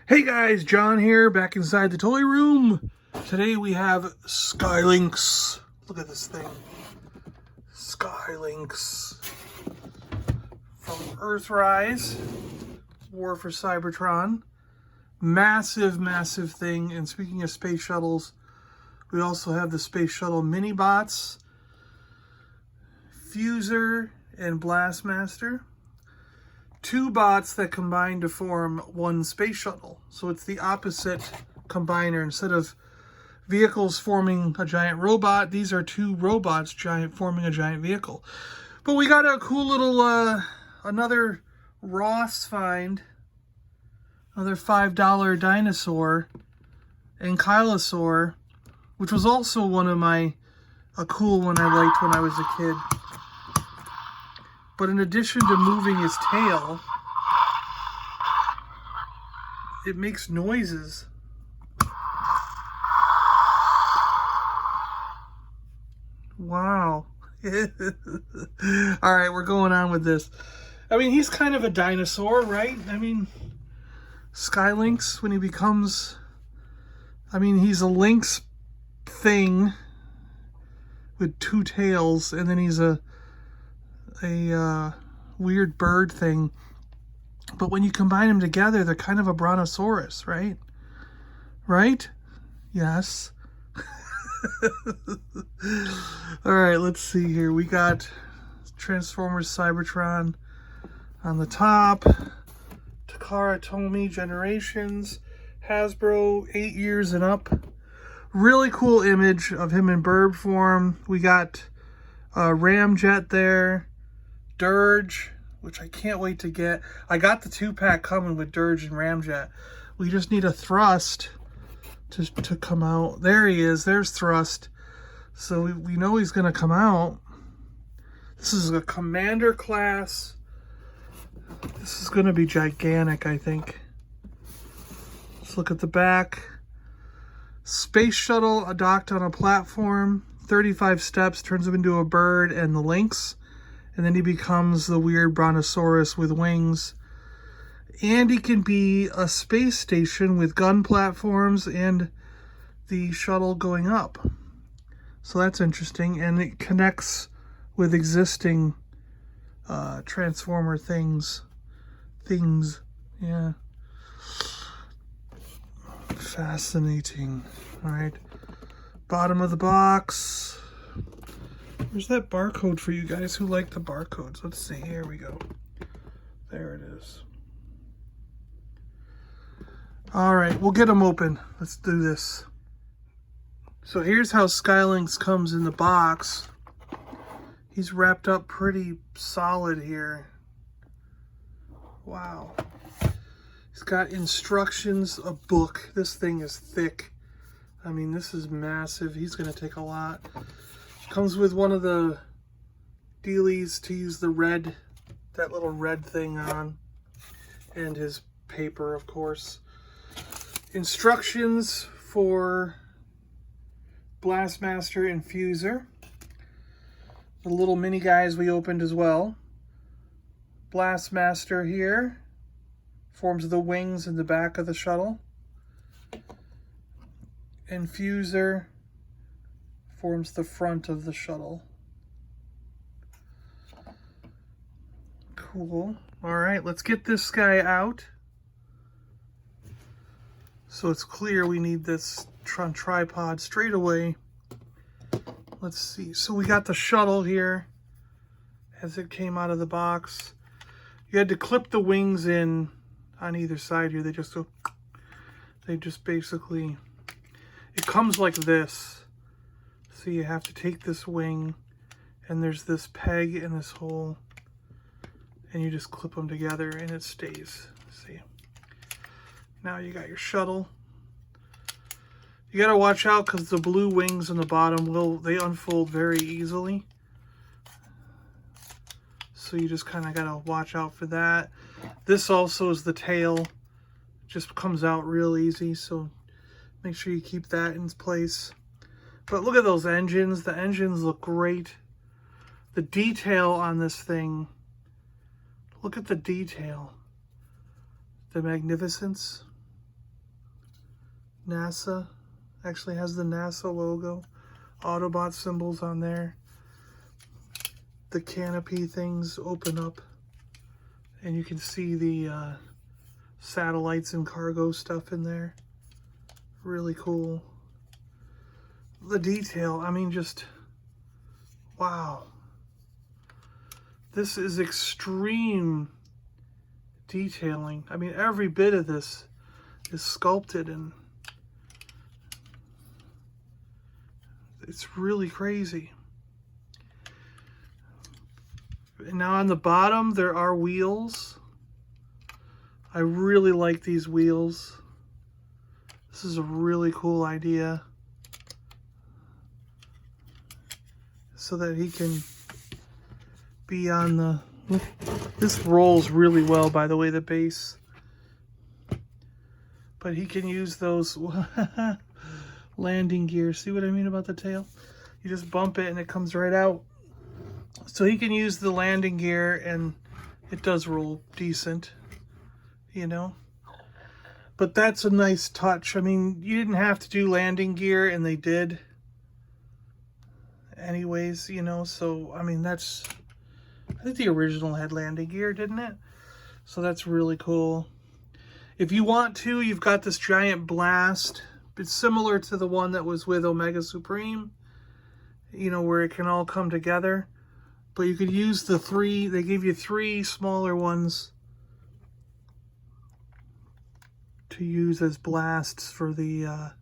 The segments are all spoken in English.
Hey guys, John here, back inside the toy room. Today we have Sky Lynx. Look at this thing. Sky Lynx from Earthrise. War for Cybertron. Massive, massive thing. And speaking of space shuttles, we also have the space shuttle Minibots, Fuser, and Blastmaster. Two bots that combine to form one space shuttle. So it's the opposite combiner. Instead of vehicles forming a giant robot, these are two robots forming a giant vehicle. But we got a cool little, another Ross find. Another $5 dinosaur. Ankylosaur. Which was also one of a cool one I liked when I was a kid. But in addition to moving his tail, it makes noises. Wow. All right, we're going on with this. I mean, he's kind of a dinosaur, right? I mean, Sky Lynx, when he becomes... I mean, he's a lynx thing with two tails, and then he's a weird bird thing, but when you combine them together, they're kind of a brontosaurus, right? Right? Yes. All right, let's see here. We got Transformers Cybertron on the top. Takara Tomy Generations. Hasbro 8 years and up. Really cool image of him in bird form. We got Ramjet there. Dirge, which I can't wait to get. I got the 2-pack coming with Dirge and Ramjet. We just need a Thrust to come out. There he is. There's Thrust. So we know he's going to come out. This is a Commander class. This is going to be gigantic, I think. Let's look at the back. Space shuttle docked on a platform. 35 steps, turns him into a bird and the Lynx. And then he becomes the weird brontosaurus with wings. And he can be a space station with gun platforms and the shuttle going up. So that's interesting. And it connects with existing Transformer things. Yeah. Fascinating. All right. Bottom of the box. Where's that barcode for you guys who like the barcodes? Let's see. Here we go. There it is. All right, we'll get them open. Let's do this. So here's how Sky Lynx comes in the box. He's wrapped up pretty solid here. Wow. He's got instructions, a book. This thing is thick. I mean, this is massive. He's going to take a lot. Comes with one of the dealies to use the red, that little red thing on, and his paper, of course. Instructions for Blastmaster and Fuser. The little mini guys we opened as well. Blastmaster here forms the wings in the back of the shuttle. And Fuser forms the front of the shuttle. Cool. All right, let's get this guy out. So it's clear we need this tripod straight away. Let's see. So we got the shuttle here as it came out of the box. You had to clip the wings in on either side here. They just basically, it comes like this. So you have to take this wing, and there's this peg and this hole, and you just clip them together and it stays. See? Now you got your shuttle. You gotta watch out because the blue wings on the bottom, they unfold very easily. So you just kind of gotta watch out for that. This also is the tail. Just comes out real easy, so make sure you keep that in place. But look at those engines. The engines look great. The detail on this thing. Look at the detail. The magnificence. NASA. Actually has the NASA logo. Autobot symbols on there. The canopy things open up. And you can see the satellites and cargo stuff in there. Really cool. The detail, I mean, just wow. This is extreme detailing. I mean, every bit of this is sculpted, and it's really crazy. And now on the bottom, there are wheels. I really like these wheels. This is a really cool idea. So that he can be on the... This rolls really well, by the way, the base. But he can use those landing gears. See what I mean about the tail? You just bump it and it comes right out. So he can use the landing gear, and it does roll decent, you know. But that's a nice touch. I mean, you didn't have to do landing gear, and they did anyways, you know. So, I mean, that's... I think the original had landing gear, didn't it? So that's really cool. If you want to, you've got this giant blast. It's similar to the one that was with Omega Supreme, you know, where it can all come together. But you could use the three, they gave you 3 smaller ones to use as blasts for the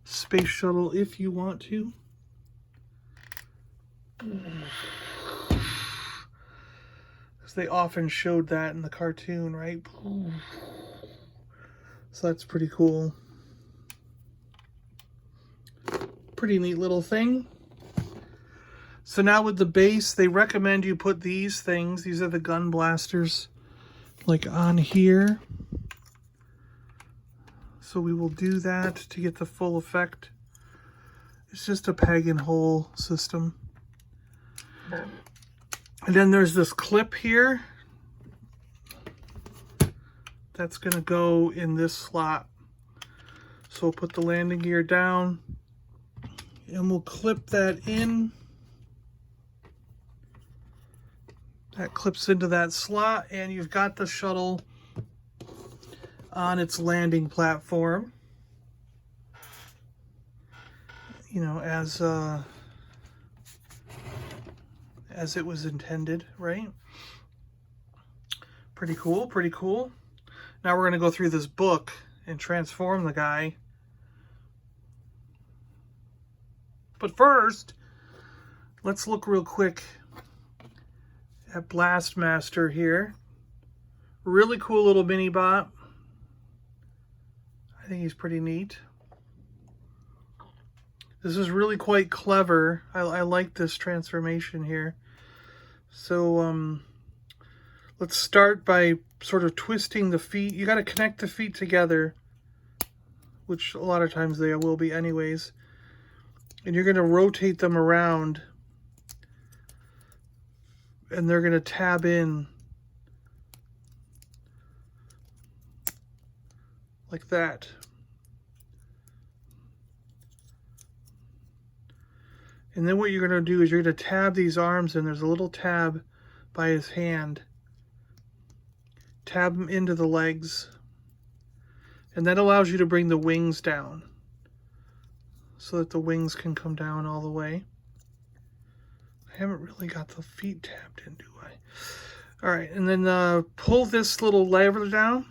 space shuttle if you want to. Because they often showed that in the cartoon, right? So that's pretty cool. Pretty neat little thing. So now with the base, they recommend you put these things, these are the gun blasters, like on here. So we will do that to get the full effect. It's just a peg and hole system. And then there's this clip here that's going to go in this slot. So we'll put the landing gear down and we'll clip that in. That clips into that slot, and you've got the shuttle on its landing platform, you know, as it was intended, right? Pretty cool, pretty cool. Now we're going to go through this book and transform the guy. But first, let's look real quick at Blastmaster here. Really cool little Minibot. I think he's pretty neat. This is really quite clever. I like this transformation here. So let's start by sort of twisting the feet. You got to connect the feet together, which a lot of times they will be anyways. And you're going to rotate them around, and they're going to tab in like that. And then what you're going to do is you're going to tab these arms, and there's a little tab by his hand. Tab them into the legs. And that allows you to bring the wings down so that the wings can come down all the way. I haven't really got the feet tabbed in, do I? All right, and then pull this little lever down,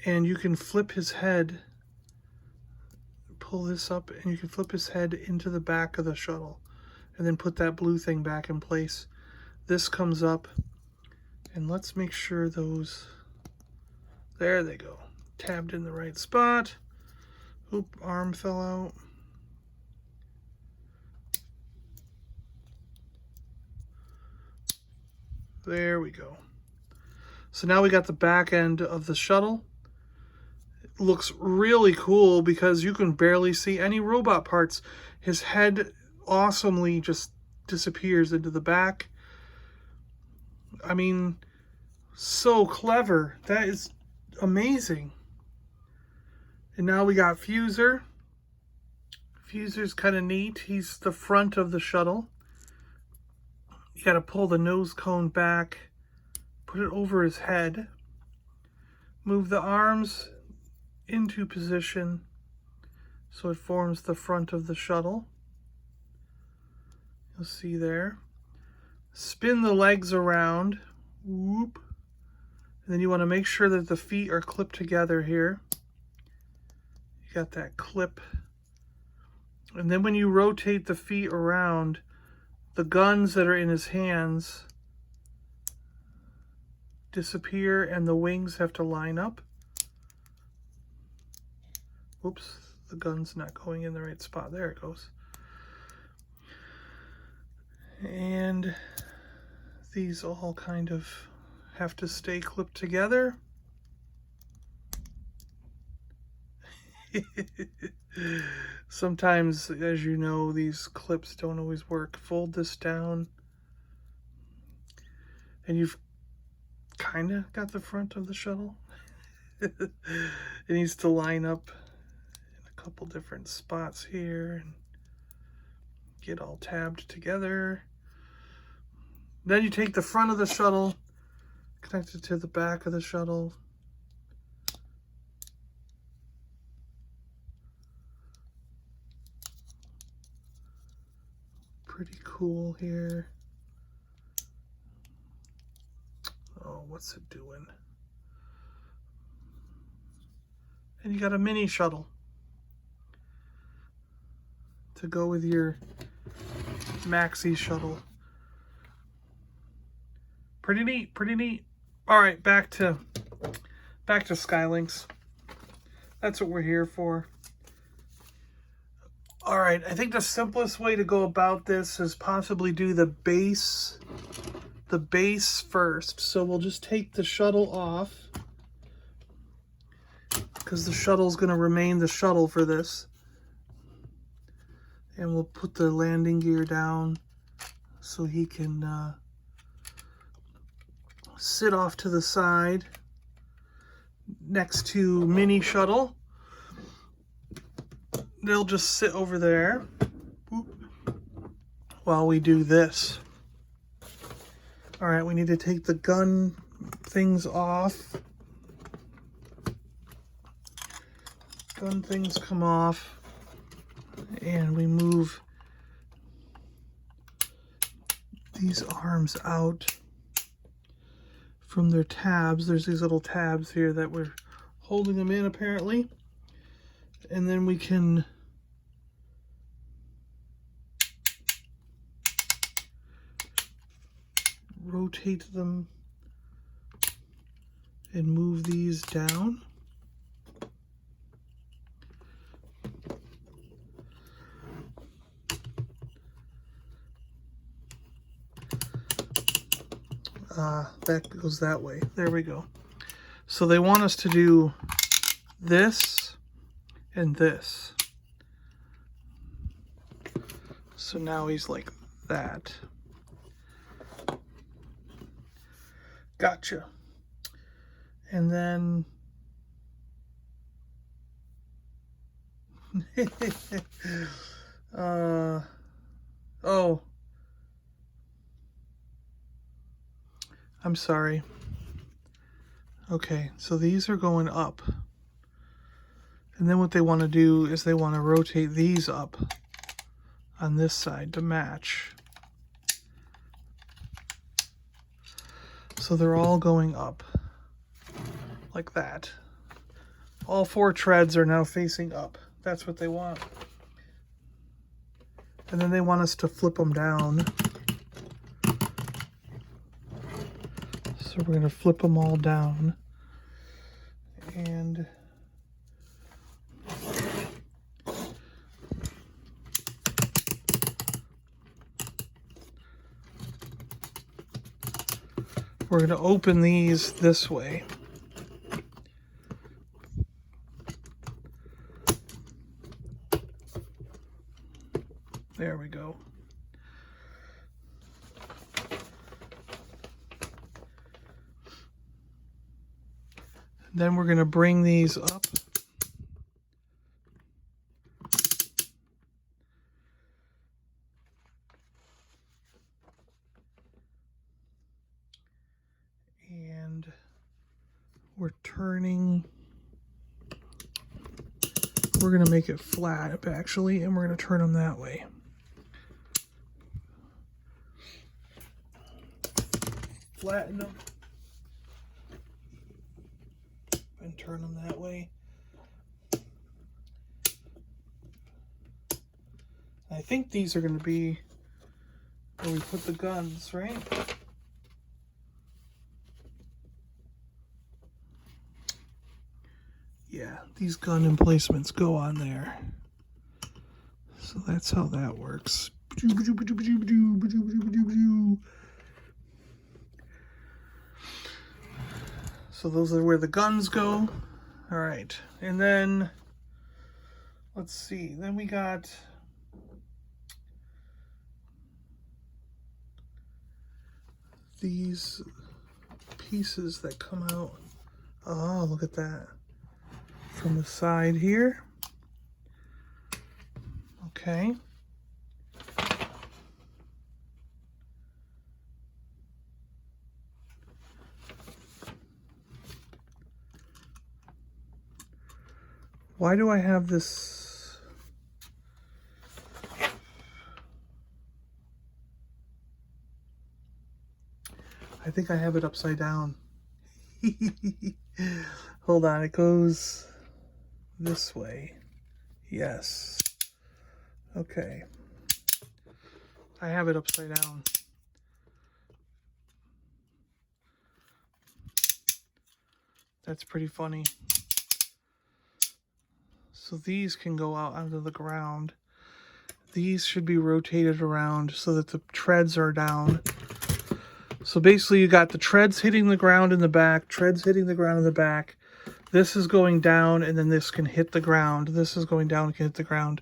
and you can flip his head. Pull this up, and you can flip his head into the back of the shuttle, and then put that blue thing back in place. This comes up, and let's make sure those, there they go, tabbed in the right spot. Oop, arm fell out. There we go. So now we got the back end of the shuttle. It looks really cool because you can barely see any robot parts. His head awesomely just disappears into the back. I mean, so clever. That is amazing. And now we got Fuser. Fuser's kind of neat. He's the front of the shuttle. You got to pull the nose cone back, put it over his head, move the arms into position so it forms the front of the shuttle. You'll see there. Spin the legs around. Whoop. And then you want to make sure that the feet are clipped together here. You got that clip. And then when you rotate the feet around, the guns that are in his hands disappear and the wings have to line up. Whoops, the gun's not going in the right spot. There it goes. And these all kind of have to stay clipped together. Sometimes, as you know, these clips don't always work. Fold this down and you've kind of got the front of the shuttle. It needs to line up in a couple different spots here and get all tabbed together. Then you take the front of the shuttle, connect it to the back of the shuttle. Pretty cool here. Oh, what's it doing? And you got a mini shuttle to go with your maxi shuttle. Pretty neat, pretty neat. All right, back to Sky Lynx. That's what we're here for. All right, I think the simplest way to go about this is possibly do the base first. So we'll just take the shuttle off because the shuttle is going to remain the shuttle for this. And we'll put the landing gear down so he can sit off to the side next to mini shuttle. They'll just sit over there while we do this. All right, we need to take the gun things off. Gun things come off, and we move these arms out from their tabs. There's these little tabs here that we're holding them in apparently. And then we can rotate them and move these down. That goes that way. There we go. So they want us to do this and this. So now he's like that. Gotcha. And then oh, I'm sorry. Okay, so these are going up. And then what they want to do is they want to rotate these up on this side to match. So they're all going up like that. All four treads are now facing up. That's what they want. And then they want us to flip them down. So we're going to flip them all down. And we're going to open these this way. There we go. Then we're going to bring these up we're turning. We're going to make it flat, actually, and we're going to turn them that way. Flatten them. And turn them that way. I think these are going to be where we put the guns, right? Yeah, these gun emplacements go on there. So that's how that works. So those are where the guns go. All right, and then let's see. Then we got these pieces that come out. Oh, look at that. From the side here. Okay. Why do I have this? I think I have it upside down. Hold on, it goes this way. Yes. Okay. I have it upside down. That's pretty funny. So these can go out onto the ground. These should be rotated around so that the treads are down. So basically you got the treads hitting the ground in the back, treads hitting the ground in the back. This is going down and then this can hit the ground. This is going down and can hit the ground.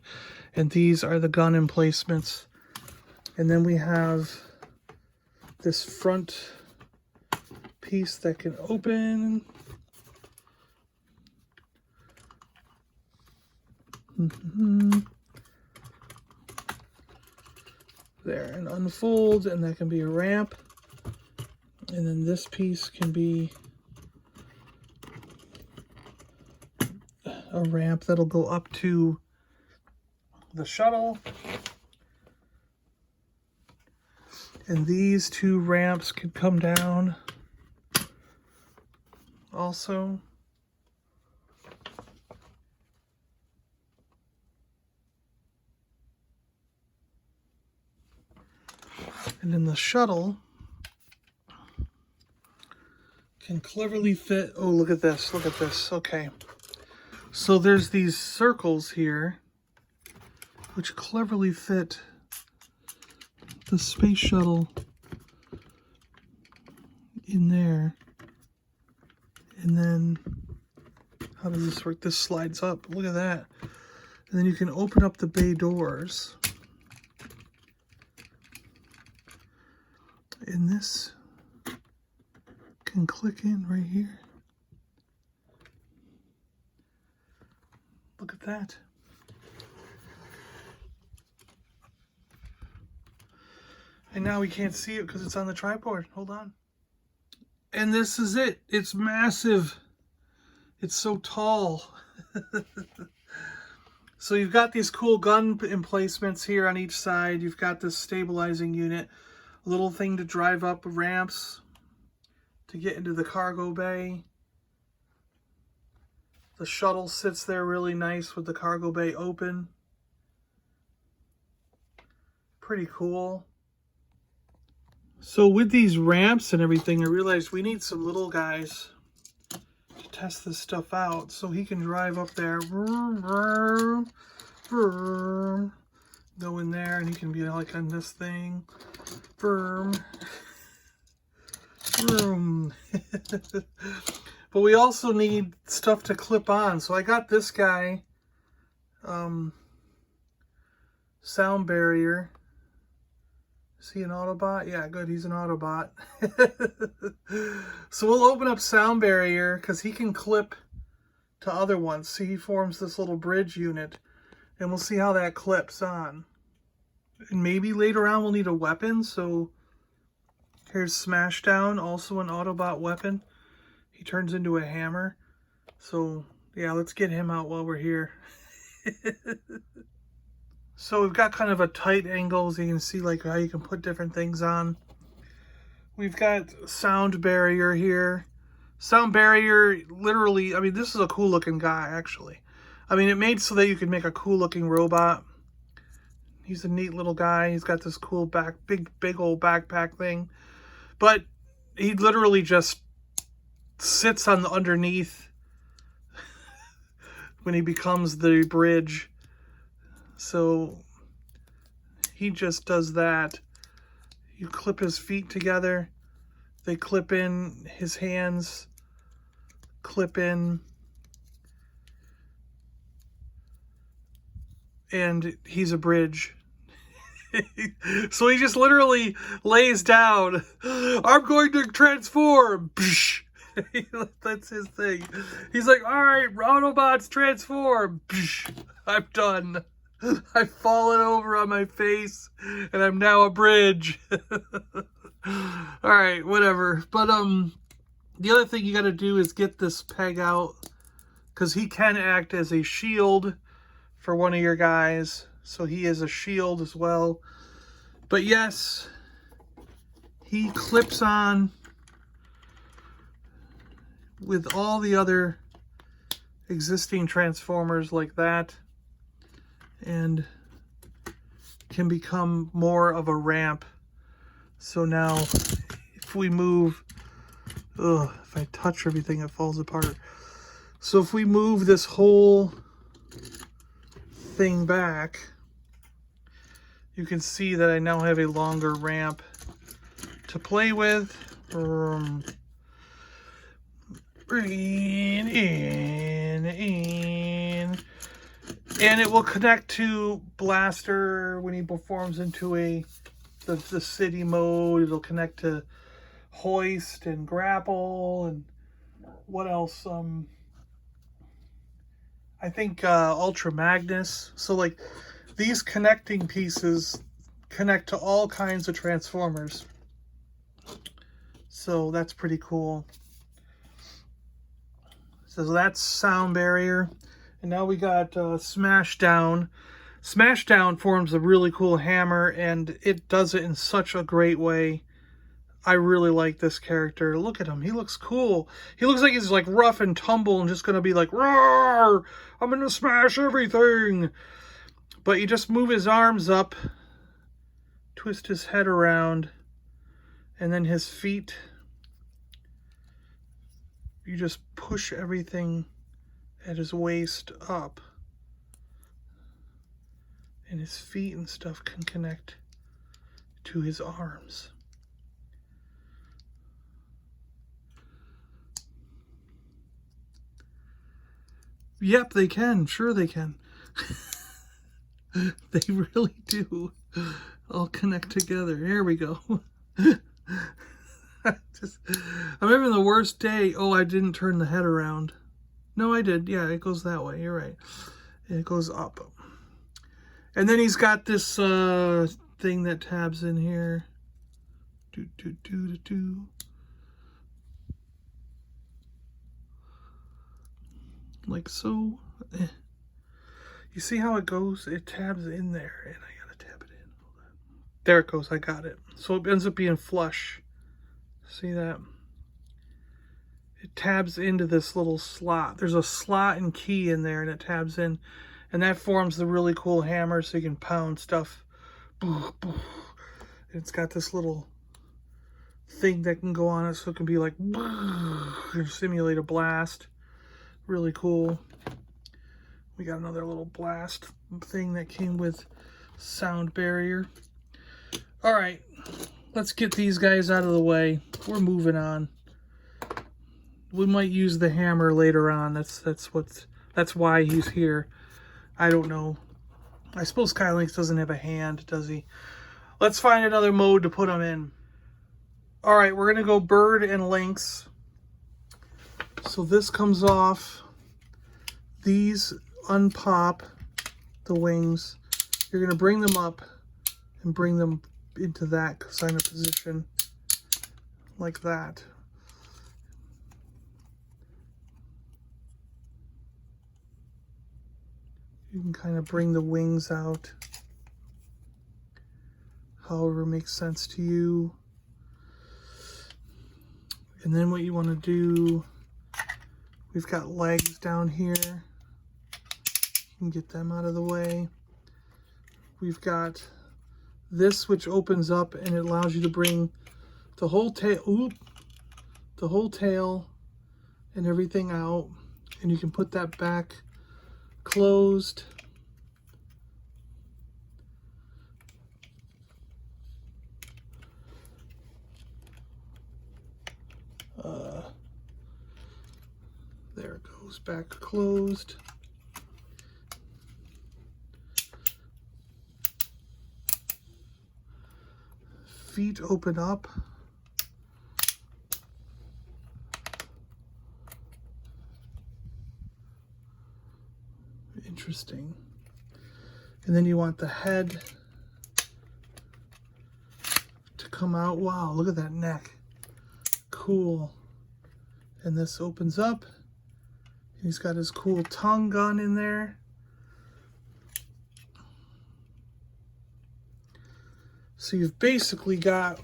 And these are the gun emplacements. And then we have this front piece that can open. There, and unfold, and that can be a ramp. And then this piece can be a ramp that'll go up to the shuttle. And these two ramps could come down also. And then the shuttle can cleverly fit. Oh, look at this. Look at this. Okay. So there's these circles here which cleverly fit the space shuttle in there. And then, how does this work? This slides up. Look at that. And then you can open up the bay doors. And this can click in right here. Look at that. And now we can't see it because it's on the tripod. Hold on. And this is it. It's massive. It's so tall. So you've got these cool gun emplacements here on each side. You've got this stabilizing unit. A little thing to drive up ramps to get into the cargo bay. The shuttle sits there really nice with the cargo bay open. Pretty cool. So with these ramps and everything, I realized we need some little guys to test this stuff out. So he can drive up there. Go in there and he can be like on this thing. But we also need stuff to clip on. So I got this guy, sound barrier. Is he an Autobot? Yeah, good. He's an Autobot. So we'll open up sound barrier because he can clip to other ones. See, he forms this little bridge unit. And we'll see how that clips on. And maybe later on we'll need a weapon. So here's Smashdown, also an Autobot weapon. he turns into a hammer. So yeah, let's get him out while we're here. So we've got kind of a tight angle, so you can see like how you can put different things on. We've got sound barrier here. Sound barrier, literally, I mean, this is a cool looking guy, actually. I mean, it made so that you could make a cool looking robot. He's a neat little guy. He's got this cool big old backpack thing. But he literally just sits on the underneath when he becomes the bridge. So he just does that. You clip his feet together. They clip in, his hands clip in. And he's a bridge. So he just literally lays down. I'm going to transform. That's his thing. He's like, all right, Autobots transform. I'm done. I've fallen over on my face and I'm now a bridge. All right, whatever. But the other thing you got to do is get this peg out, because he can act as a shield for one of your guys. So he is a shield as well. But yes, he clips on with all the other existing Transformers like that, and can become more of a ramp. So now if we move, if I touch everything it falls apart. So if we move this whole thing back, you can see that I now have a longer ramp to play with. And it will connect to Blaster when he performs into the city mode. It'll connect to Hoist and Grapple and what else? I think Ultra Magnus. So like these connecting pieces connect to all kinds of Transformers. So that's pretty cool. So that's sound barrier. And now we got Smashdown. Smashdown forms a really cool hammer, and it does it in such a great way. I really like this character. Look at him. He looks cool. He looks like he's like rough and tumble and just going to be like, roar, I'm going to smash everything. But you just move his arms up, twist his head around, and then his feet, you just push everything at his waist up. And his feet and stuff can connect to his arms. Yep, they can. Sure they can. They really do all connect together. Here we go. I'm having the worst day. Oh, I didn't turn the head around. No, I did. Yeah, it goes that way. You're right. It goes up. And then he's got this thing that tabs in here. Like so. You see how it goes? It tabs in there, and I gotta tab it in. There it goes. I got it. So it ends up being flush. See that? It tabs into this little slot. There's a slot and key in there, and it tabs in, and that forms the really cool hammer, so you can pound stuff. It's got this little thing that can go on it, so it can be like simulate a blast. Really cool. We got another little blast thing that came with sound barrier. All right, let's get these guys out of the way. We're moving on. We might use the hammer later on. That's why he's here. I don't know. I suppose Sky Lynx doesn't have a hand, does he? Let's find another mode to put him in. All right, we're gonna go bird and lynx. So this comes off. These unpop the wings. You're going to bring them up and bring them into that kind of position like that. You can kind of bring the wings out however makes sense to you. And then what you want to do, we've got legs down here. You can get them out of the way. We've got this which opens up and it allows you to bring the whole tail, and everything out, and you can put that back closed. There it goes, back closed. Feet open up. Interesting. And then you want the head to come out. Wow, look at that neck. Cool. And this opens up. He's got his cool tongue gun in there. So you've basically got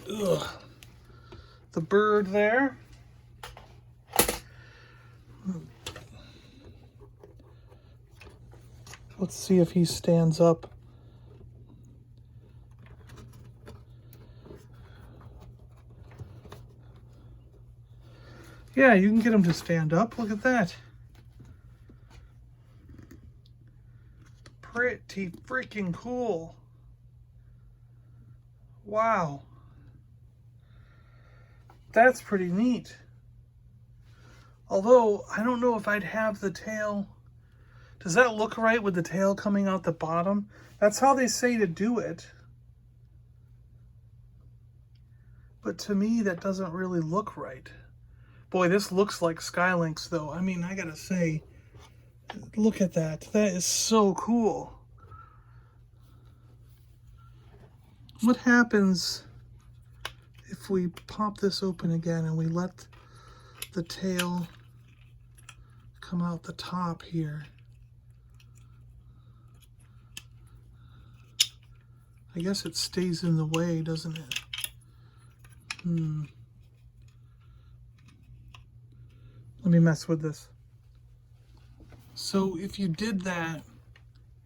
the bird there. Let's see if he stands up. Yeah, you can get him to stand up. Look at that. Pretty freaking cool. Wow. That's pretty neat. Although, I don't know if I'd have the tail. Does that look right with the tail coming out the bottom? That's how they say to do it. But to me, that doesn't really look right. Boy, this looks like Sky Lynx, though. I mean, I gotta say, look at that. That is so cool. What happens if we pop this open again and we let the tail come out the top here? I guess it stays in the way, doesn't it? Let me mess with this. So if you did that,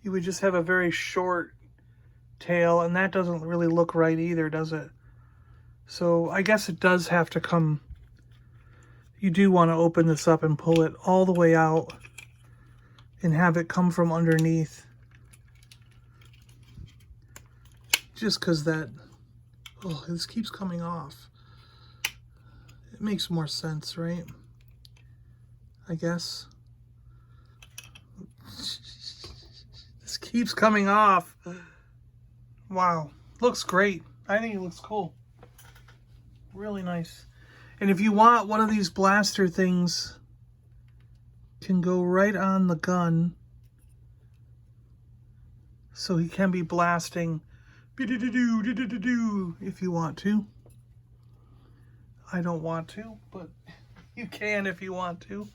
you would just have a very short tail, and that doesn't really look right either, does it? So I guess it does have to come. You do want to open this up and pull it all the way out and have it come from underneath. Just because that, oh, this keeps coming off. It makes more sense, right? I guess. This keeps coming off. Wow. Looks great. I think it looks cool. Really nice. And if you want, one of these blaster things can go right on the gun. So he can be blasting if you want to. I don't want to, but you can if you want to.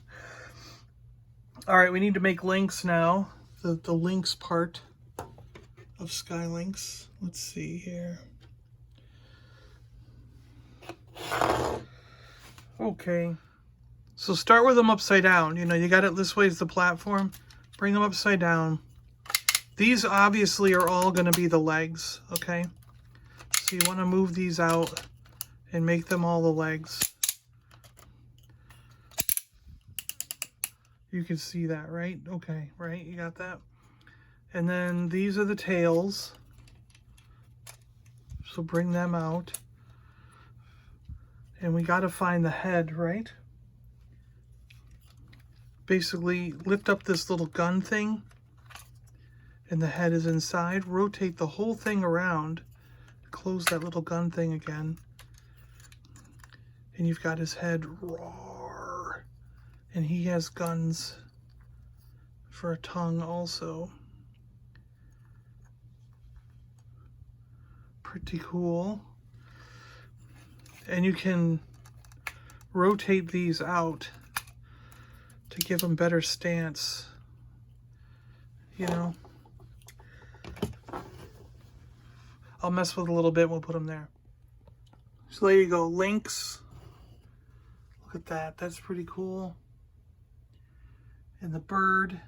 All right, we need to make Lynx now. The Lynx part of Sky Lynx. Let's see here. Okay. So start with them upside down. You know, you got it this way is the platform. Bring them upside down. These obviously are all going to be the legs, okay? So you want to move these out and make them all the legs. You can see that, right? Okay, right? You got that? And then these are the tails. So bring them out. And we got to find the head, right? Basically, lift up this little gun thing. And the head is inside. Rotate the whole thing around. Close that little gun thing again. And you've got his head. Roar. And he has guns for a tongue also. Pretty cool. And you can rotate these out to give them better stance. you know. I'll mess with a little bit, we'll put them there. So there you go, Lynx. Look at that, that's pretty cool. And the bird,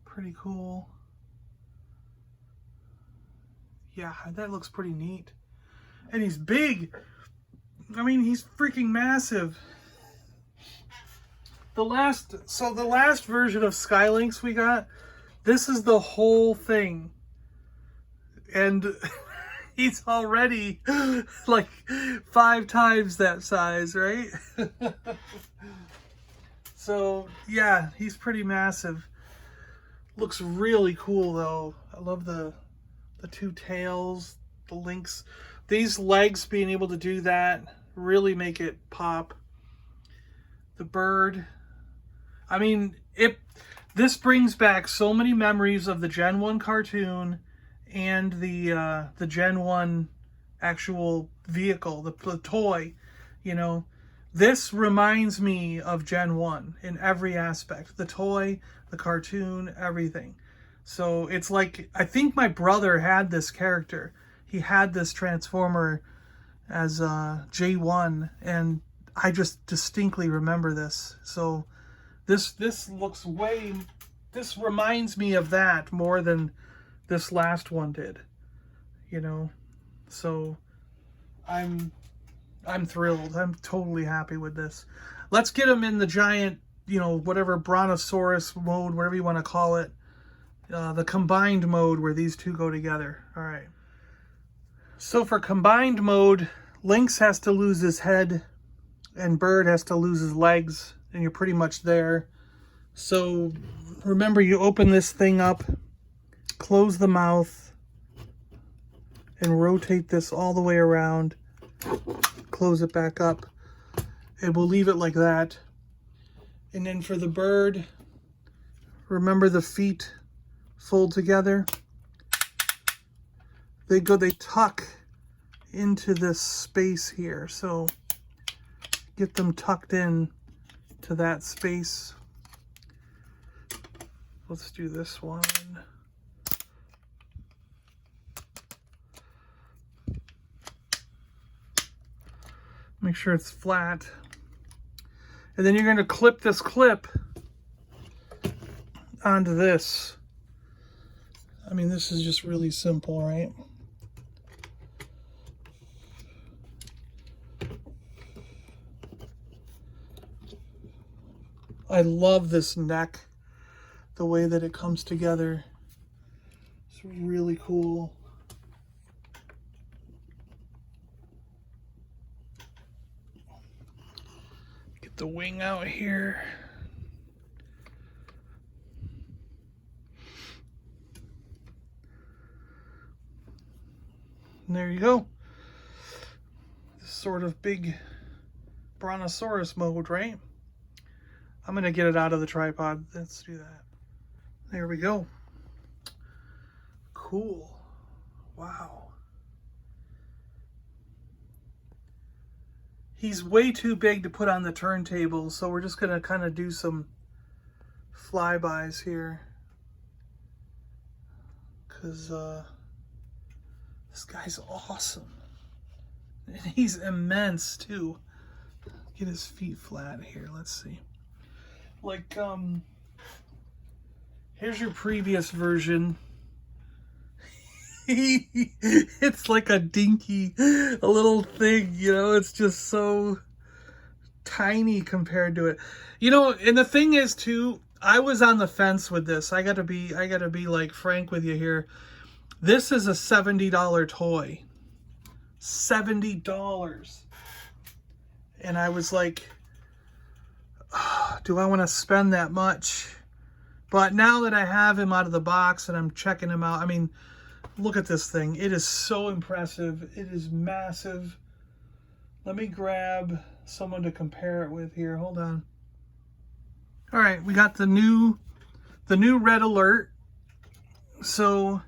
pretty cool. Yeah, that looks pretty neat. And he's big. I mean, he's freaking massive. The last version of Sky Lynx we got, this is the whole thing. And he's already like 5 times that size, right? So, yeah, he's pretty massive. Looks really cool, though. I love the 2 tails, the Lynx. These legs being able to do that really make it pop. The bird. I mean, this brings back so many memories of the Gen 1 cartoon and the Gen 1 actual vehicle, the toy, you know. This reminds me of Gen 1 in every aspect. The toy, the cartoon, everything. So it's like, I think my brother had this character. He had this Transformer as J1, and I just distinctly remember this. So this reminds me of that more than this last one did, you know. So I'm thrilled. I'm totally happy with this. Let's get him in the giant, you know, whatever brontosaurus mode, whatever you want to call it. The combined mode where these two go together. All right. So for combined mode, Lynx has to lose his head and Bird has to lose his legs, and you're pretty much there. So remember, you open this thing up, close the mouth, and rotate this all the way around. Close it back up, and we'll leave it like that. And then for the bird, remember the feet fold together. They tuck into this space here. So get them tucked in to that space. Let's do this one. Make sure it's flat. And then you're going to clip this clip onto this. I mean, this is just really simple, right? I love this neck, the way that it comes together. It's really cool. Get the wing out here. And there you go. This sort of big brontosaurus mode, right? I'm going to get it out of the tripod. Let's do that. There we go. Cool. Wow. He's way too big to put on the turntable, so we're just going to kind of do some flybys here. Because this guy's awesome. And he's immense, too. Get his feet flat here. Let's see. Like, here's your previous version. It's like a dinky, a little thing, you know, it's just so tiny compared to it. You know, and the thing is too, I was on the fence with this. I gotta be like frank with you here. This is a $70 toy. $70. And I was like, do I want to spend that much? But now that I have him out of the box and I'm checking him out, I mean, look at this thing. It is so impressive. It is massive. Let me grab someone to compare it with here. Hold on. All right, we got the new red alert. So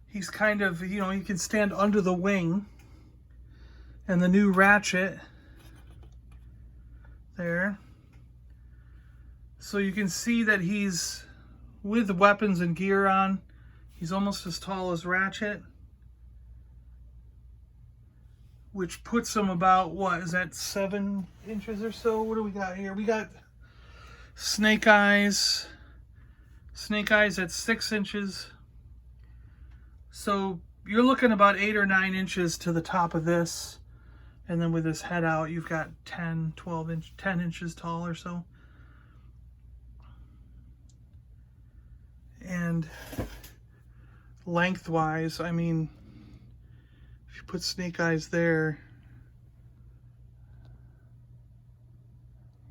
he's kind of, you know, you can stand under the wing. And the new ratchet there. So you can see that he's with weapons and gear on. He's almost as tall as Ratchet, which puts him about, what is that, 7 inches or so? What do we got here? We got Snake Eyes. Snake Eyes at 6 inches. So you're looking about 8 or 9 inches to the top of this. And then with his head out, you've got 10 inches tall or so. And lengthwise, I mean, if you put Snake Eyes there,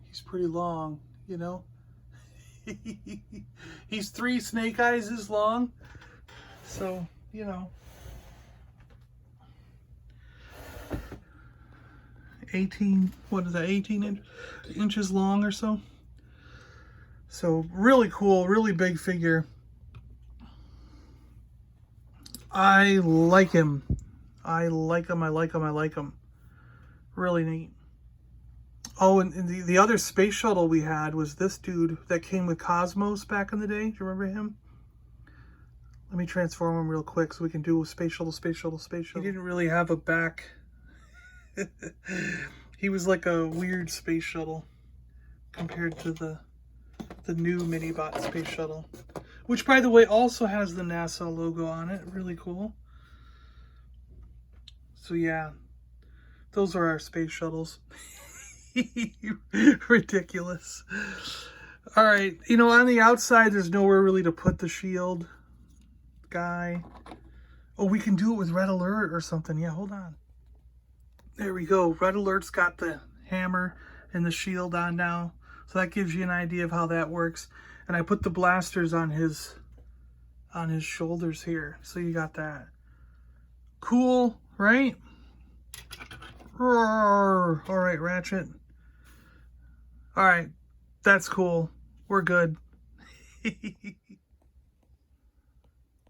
he's pretty long, you know? He's 3 Snake Eyes long. So, you know. 18, what is that, 18 inches long or so? So really cool, really big figure. I like him. I like him, I like him, I like him. Really neat. Oh, and the other space shuttle we had was this dude that came with Cosmos back in the day. Do you remember him? Let me transform him real quick so we can do space shuttle, space shuttle, space shuttle. He didn't really have a back. He was like a weird space shuttle compared to the new Minibot space shuttle, which, by the way, also has the NASA logo on it. Really cool. So yeah, those are our space shuttles. Ridiculous. All right, you know, on the outside, there's nowhere really to put the shield guy. Oh, we can do it with Red Alert or something. Yeah, hold on. There we go. Red Alert's got the hammer and the shield on now. So that gives you an idea of how that works. And I put the blasters on his shoulders here. So you got that. Cool, right? Roar. All right, Ratchet. All right, that's cool. We're good.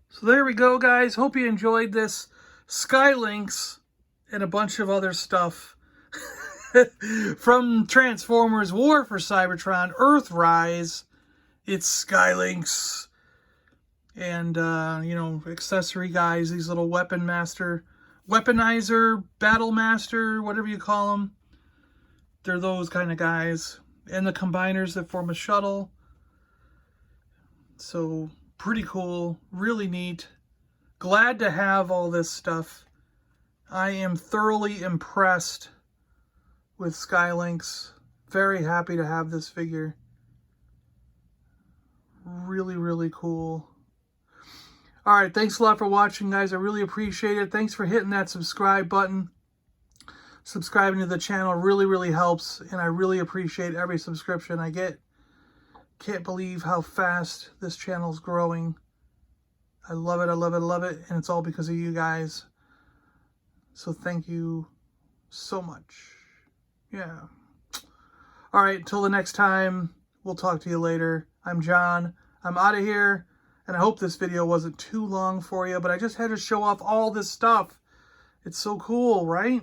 So there we go, guys. Hope you enjoyed this Sky Lynx and a bunch of other stuff from Transformers War for Cybertron Earthrise. It's Sky Lynx and you know, accessory guys, these little weaponizer, battle master, whatever you call them. They're those kind of guys. And the combiners that form a shuttle. So pretty cool, really neat. Glad to have all this stuff. I am thoroughly impressed with Sky Lynx. Very happy to have this figure. Really, really cool. All right, thanks a lot for watching, guys. I really appreciate it. Thanks for hitting that subscribe button. Subscribing to the channel really, really helps, and I really appreciate every subscription I get. Can't believe how fast this channel's growing. I love it, I love it, I love it, and it's all because of you guys. So thank you so much. Yeah. All right, until the next time, we'll talk to you later. I'm John. I'm out of here, and I hope this video wasn't too long for you, but I just had to show off all this stuff. It's so cool, right?